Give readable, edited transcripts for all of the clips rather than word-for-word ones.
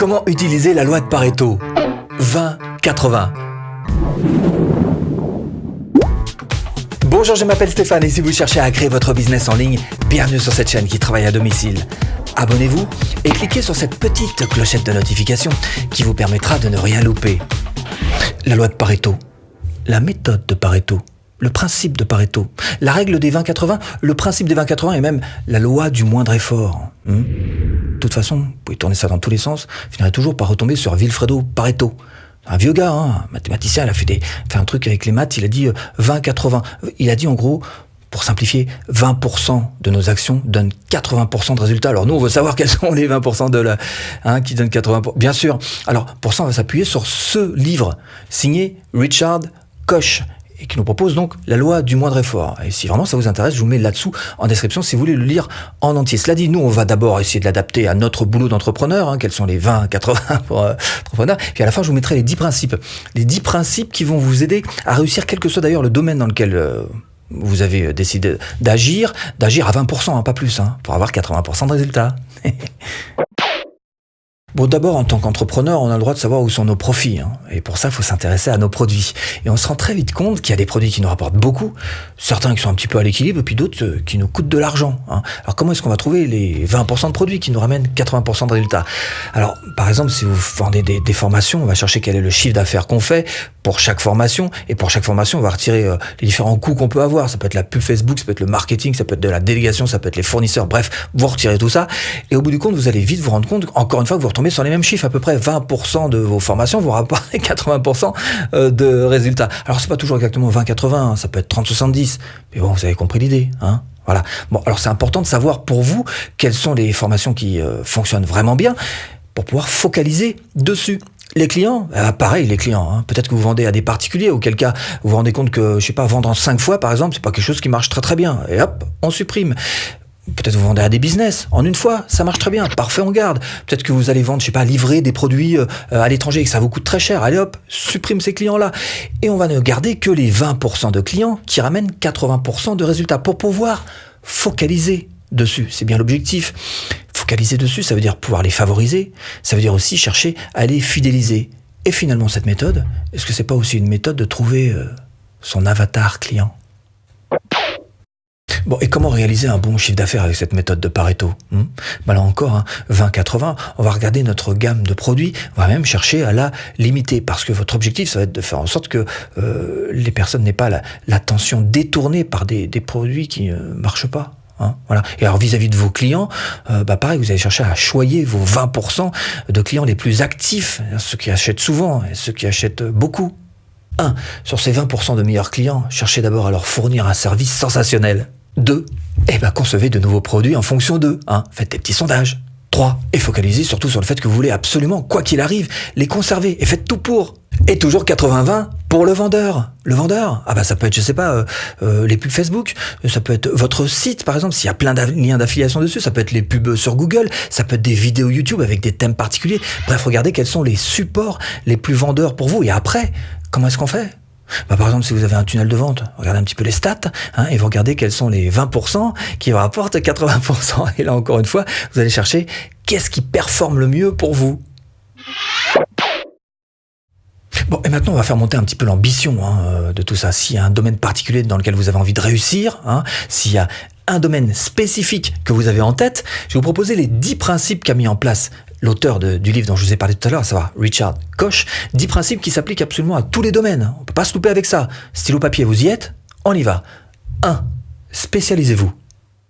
Comment utiliser la loi de Pareto 20-80. Bonjour, je m'appelle Stéphane et si vous cherchez à créer votre business en ligne, bienvenue sur cette chaîne qui travaille à domicile. Abonnez-vous et cliquez sur cette petite clochette de notification qui vous permettra de ne rien louper. La loi de Pareto, la méthode de Pareto, le principe de Pareto, la règle des 20-80, le principe des 20-80 et même la loi du moindre effort. De toute façon, vous pouvez tourner ça dans tous les sens, vous finirez toujours par retomber sur Vilfredo Pareto. Un vieux gars, un mathématicien, il a fait un truc avec les maths, il a dit 20-80. Il a dit en gros, pour simplifier, 20% de nos actions donnent 80% de résultats. Alors nous, on veut savoir quels sont les 20% qui donnent 80%. Bien sûr. Alors pour ça, on va s'appuyer sur ce livre signé Richard Koch et qui nous propose donc la loi du moindre effort. Et si vraiment ça vous intéresse, je vous mets là-dessous en description si vous voulez le lire en entier. Cela dit, nous, on va d'abord essayer de l'adapter à notre boulot d'entrepreneur, quels sont les 20-80 pour entrepreneur. Puis à la fin, je vous mettrai les 10 principes. Les 10 principes qui vont vous aider à réussir, quel que soit d'ailleurs le domaine dans lequel vous avez décidé d'agir à 20%, pas plus, pour avoir 80% de résultats. Bon, d'abord, en tant qu'entrepreneur, on a le droit de savoir où sont nos profits. Et pour ça, il faut s'intéresser à nos produits. Et on se rend très vite compte qu'il y a des produits qui nous rapportent beaucoup, certains qui sont un petit peu à l'équilibre, et puis d'autres qui nous coûtent de l'argent. Alors, comment est-ce qu'on va trouver les 20% de produits qui nous ramènent 80% de résultats? Alors, par exemple, si vous vendez des formations, on va chercher quel est le chiffre d'affaires qu'on fait pour chaque formation. Et pour chaque formation, on va retirer les différents coûts qu'on peut avoir. Ça peut être la pub Facebook, ça peut être le marketing, ça peut être de la délégation, ça peut être les fournisseurs. Bref, vous retirez tout ça. Et au bout du compte, vous allez vite vous rendre compte, encore une fois, que vous retombez sur les mêmes chiffres. À peu près 20% de vos formations vous rapportent 80% de résultats. Alors, c'est pas toujours exactement 20-80, ça peut être 30-70. Mais bon, vous avez compris l'idée, Voilà. Bon, alors c'est important de savoir pour vous quelles sont les formations qui fonctionnent vraiment bien pour pouvoir focaliser dessus. Les clients, pareil, les clients. Peut-être que vous vendez à des particuliers, auquel cas vous vous rendez compte que, vendre en 5 fois, par exemple, c'est pas quelque chose qui marche très très bien. Et hop, on supprime. Peut-être vous vendez à des business en une fois, ça marche très bien, parfait, on garde. Peut-être que vous allez vendre, livrer des produits à l'étranger et que ça vous coûte très cher. Allez hop, supprime ces clients-là. Et on va ne garder que les 20% de clients qui ramènent 80% de résultats pour pouvoir focaliser dessus. C'est bien l'objectif. Focaliser dessus, ça veut dire pouvoir les favoriser. Ça veut dire aussi chercher à les fidéliser. Et finalement, cette méthode, est-ce que c'est pas aussi une méthode de trouver son avatar client ? Bon, et comment réaliser un bon chiffre d'affaires avec cette méthode de Pareto ? Là encore, 20-80, on va regarder notre gamme de produits, on va même chercher à la limiter, parce que votre objectif, ça va être de faire en sorte que les personnes n'aient pas l'attention détournée par des produits qui ne marchent pas. Voilà. Et alors vis-à-vis de vos clients, pareil, vous allez chercher à choyer vos 20% de clients les plus actifs, ceux qui achètent souvent et ceux qui achètent beaucoup. Sur ces 20% de meilleurs clients, cherchez d'abord à leur fournir un service sensationnel. 2, concevez de nouveaux produits en fonction d'eux. Faites des petits sondages. 3, et focalisez surtout sur le fait que vous voulez absolument, quoi qu'il arrive, les conserver et faites tout pour. Et toujours 80-20 pour le vendeur. Le vendeur, ça peut être, les pubs Facebook, ça peut être votre site par exemple, s'il y a plein de liens d'affiliation dessus, ça peut être les pubs sur Google, ça peut être des vidéos YouTube avec des thèmes particuliers. Bref, regardez quels sont les supports les plus vendeurs pour vous. Et après, comment est-ce qu'on fait ? Par exemple, si vous avez un tunnel de vente, regardez un petit peu les stats, et vous regardez quels sont les 20% qui rapportent 80%. Et là, encore une fois, vous allez chercher qu'est-ce qui performe le mieux pour vous. Bon, et maintenant, on va faire monter un petit peu l'ambition de tout ça. S'il y a un domaine particulier dans lequel vous avez envie de réussir, s'il y a un domaine spécifique que vous avez en tête, je vais vous proposer les 10 principes qu'a mis en place l'auteur du livre dont je vous ai parlé tout à l'heure, à savoir Richard Koch. 10 principes qui s'appliquent absolument à tous les domaines. On ne peut pas se louper avec ça. Stylo papier, vous y êtes ? On y va. 1. Spécialisez-vous.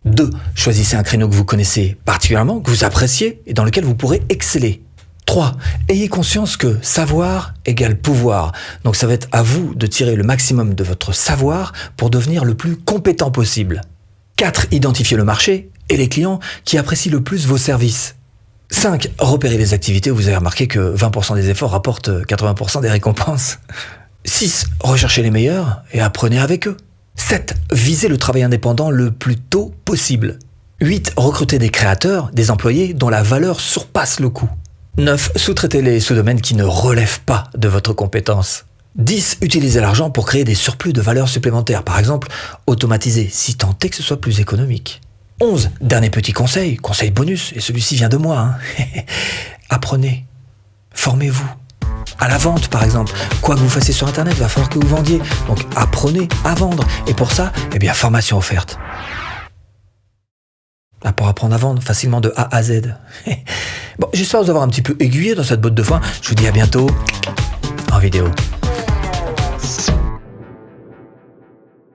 2. Choisissez un créneau que vous connaissez particulièrement, que vous appréciez et dans lequel vous pourrez exceller. 3. Ayez conscience que savoir égale pouvoir. Donc ça va être à vous de tirer le maximum de votre savoir pour devenir le plus compétent possible. 4. Identifiez le marché et les clients qui apprécient le plus vos services. 5. Repérez les activités où vous avez remarqué que 20% des efforts rapportent 80% des récompenses. 6. Recherchez les meilleurs et apprenez avec eux. 7. Visez le travail indépendant le plus tôt possible. 8. Recrutez des créateurs, des employés dont la valeur surpasse le coût. 9. Sous-traitez les sous-domaines qui ne relèvent pas de votre compétence. 10. Utilisez l'argent pour créer des surplus de valeur supplémentaires. Par exemple, automatiser, si tant est que ce soit plus économique. 11. Dernier petit conseil bonus, et celui-ci vient de moi. Apprenez formez-vous. À la vente, par exemple. Quoi que vous fassiez sur Internet, il va falloir que vous vendiez. Donc, apprenez à vendre. Et pour ça, formation offerte. Là, pour apprendre à vendre facilement de A à Z. Bon, j'espère vous avoir un petit peu aiguillé dans cette botte de foin. Je vous dis à bientôt en vidéo.